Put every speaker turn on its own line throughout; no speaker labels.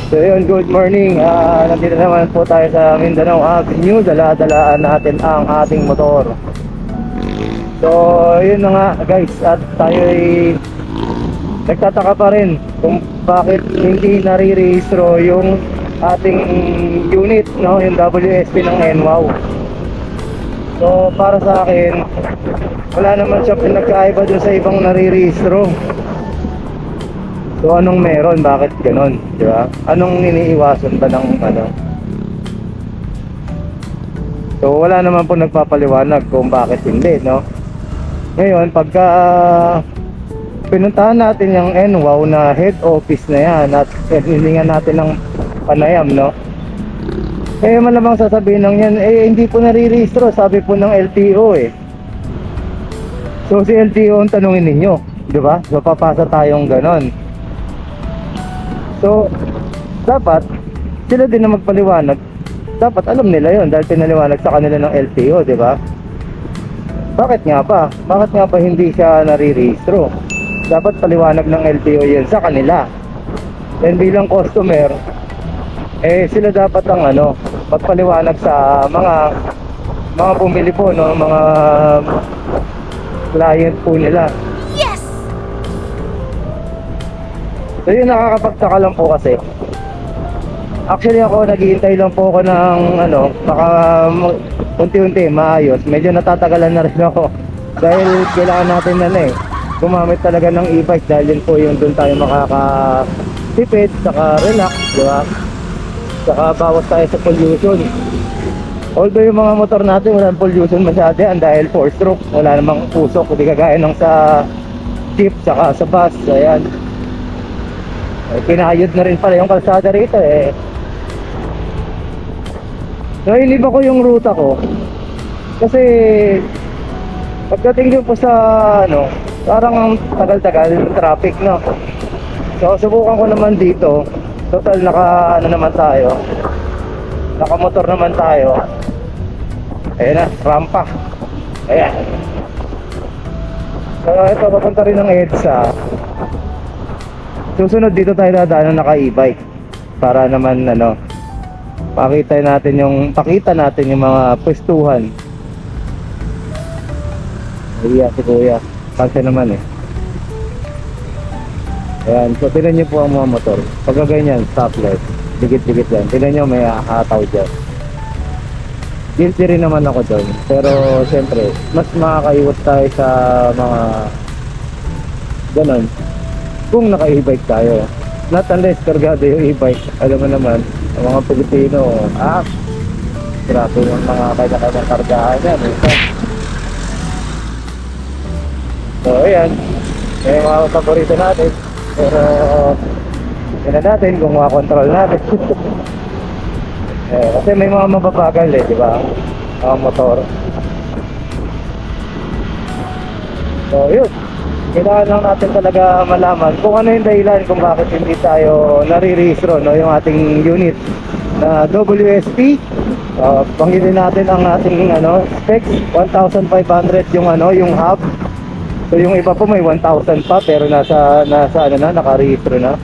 So yun, good morning. Nandito naman po tayo sa Mindanao Avenue. Dala-dalaan natin ang ating motor. So yun na nga guys, at tayo ay nagtataka pa rin kung bakit hindi nare-rehistro yung ating unit, no? Yung WSP ng NWOW. So para sa akin, wala naman siya pinagkaiba dun sa ibang nare-rehistro. So anong meron? Bakit ganon? Di ba? Anong iniiwasan ba ng ano? So wala naman po nagpapaliwanag kung bakit hindi, no? Ngayon, pagka pinuntahan natin yung NWOW na head office na yan at hiningan natin ng panayam, no? Eh malamang sasabihin ng yan, eh hindi po nare-rehistro, sabi po ng LTO eh. So si LTO ang tanungin ninyo, di ba? So papasa tayong ganon. So, dapat sila din na magpaliwanag. Dapat alam nila yon dahil pinaliwanag sa kanila ng LTO, di ba? Bakit nga ba? Bakit nga ba hindi siya nare-rehistro? Dapat paliwanag ng LTO yan sa kanila. Then bilang customer, eh sila dapat ang ano, magpaliwanag sa mga bumili po, no, mga client po nila. So yun, nakakapagtaka lang po kasi. Actually ako, naghihintay lang po ako ng ano, baka unti-unti maayos. Medyo natatagalan na rin ako dahil kailangan natin na gumamit talaga ng e-bike dahil yun po yung doon tayo makakatipid, saka relax, di ba? Saka bawas tayo sa pollution. Although yung mga motor natin walang pollution masyado yan dahil 4-stroke, wala namang usok, hindi kagaya ng sa jeep, saka sa bus. Ayan, pinayod na rin pala yung kalsada rito eh. So iniba ko yung ruta ko kasi pagdating yun po sa ano, parang ang tagal-tagal yung traffic, no? So subukan ko naman dito. Total naka ano naman tayo, nakamotor naman tayo. Ayan na, rampa. Ayan. So ito, papunta rin ng EDSA. Susunod dito tayo dadaan na naka e-bike para naman ano, pakita natin yung mga pwestuhan. Iya si kuya, kasi naman eh. Ayan, so tignan nyo po ang mga motor. Pagka ganyan, stoplight, dikit-dikit yan. Tignan nyo, may hataw dyan. Guilty rin naman ako doon. Pero siyempre, mas makakaiwas tayo sa mga ganon kung naka e-bike tayo. Not unless kargado yung e-bike. Alam mo naman, ang mga Pilipino, grabe yung mga kanya-kanyang kargahan yan. So ayan, may mga paborito natin. Pero tignan natin kung makakontrol natin. Kasi may mga mababagal di ba? Mga motor. So yun, kailangan lang natin talaga malaman kung ano yung dahilan kung bakit hindi tayo nare-rehistro, no, yung ating unit na WSP. Pangilin natin ang ating ano, specs, 1,500 yung ano, yung hub. So yung iba po may 1,000 pa pero nasa ano na, naka-rehistro na.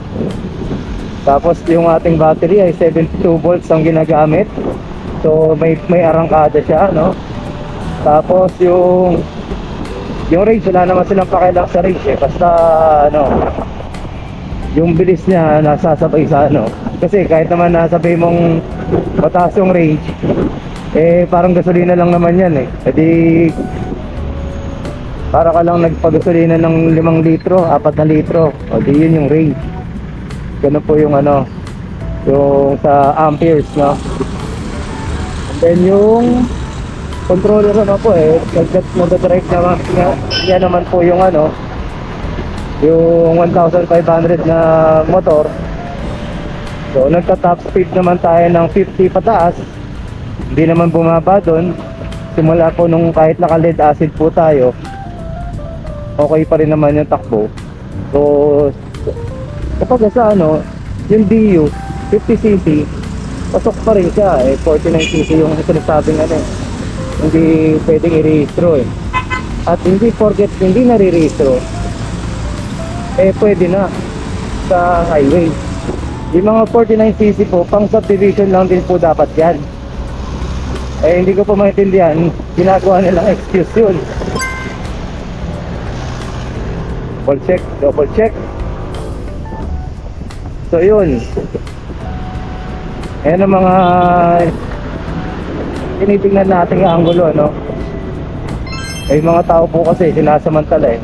Tapos yung ating battery ay 72 volts ang ginagamit. So may arangkada siya, no. Tapos yung range, wala naman silang pakialam sa range eh. Basta ano, yung bilis niya nasasabay sa ano. Kasi kahit naman nasabi mong mataas yung range, eh parang gasolina lang naman yan eh. Edi para ka lang nagpagasolina ng 5 litro, 4 na litro. O di yun yung range. Ganun po yung ano, yung sa amperes, no. And then yung controller naman po eh, nag-drive naman, yan naman po yung ano, yung 1,500 na motor. So nagta-top speed naman tayo ng 50 pataas. Hindi naman bumaba doon. Simula po nung kahit naka-lead acid po tayo, okay pa rin naman yung takbo. So kapag sa ano, yung DU 50cc, pasok pa rin siya eh. 49cc yung sinasabing ano, hindi pwedeng i-rehistro eh. At hindi forget, hindi nare-rehistro eh, pwede na sa highway Yung mga 49cc po, pang subdivision lang din po dapat yan. Eh hindi ko po maintindihan, ginagawa nilang excuse yun. Double check. So yun. Ayan ang mga tinitingnan nating angulo, no? Ay mga tao po kasi sinasamantala eh.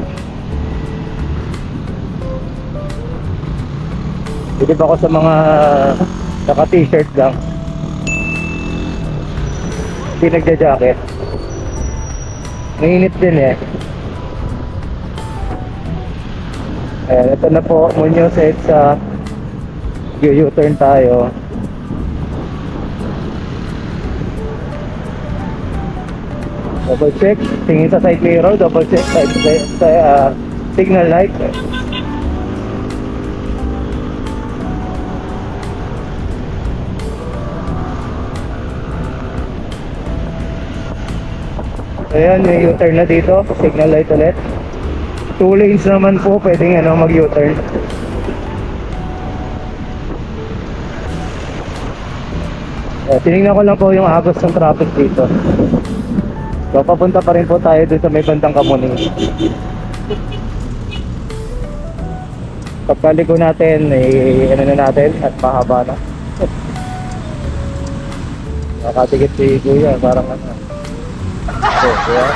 Bilib ako sa mga naka t-shirt lang, hindi nagja-jacket. Mainit din eh. Ayan, ito na po Muñoz sa U-turn tayo. Double check, tingin sa side mirror, double check sa signal light. Ayan, may U-turn na dito, signal light ulit. 2 lanes naman po, pwedeng mag U-turn. Tinignan ko lang po yung agos ng traffic dito. So papunta pa rin po tayo dun sa may bandang Kamuning. Pagkaliko natin, ano na natin at mahaba na. Nakatikit si Kuya, parang ano. So, kaya,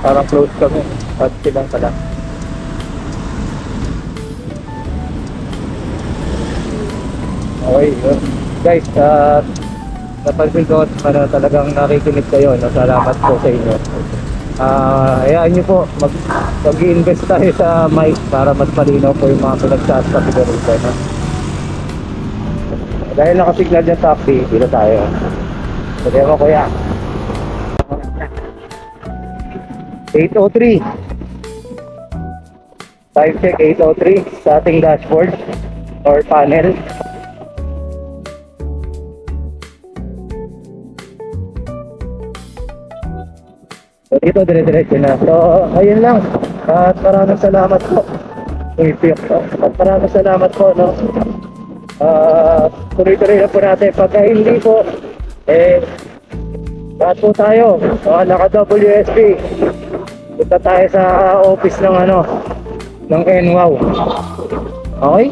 parang close kami. At silang pala. Okay, yun. Guys, napansin ko talagang nakikinig kayo, no? Salamat po sa inyo. Hayaan nyo po mag-i-invest tayo sa mic para mas malinaw po yung mga pinagsasabi ko rito, no? Dahil nakasignal yung taxi, dito tayo. Sabi mo Kuya 803. Time check 803 sa ating dashboard or panel. So dito dire-diretso na. So ayun lang. At maraming salamat po. At maraming salamat po, no. Tuloy-tuloy na po natin. Pagka hindi po lahat po tayo naka-WSP. Punta tayo sa office ng ng NWOW. Okay?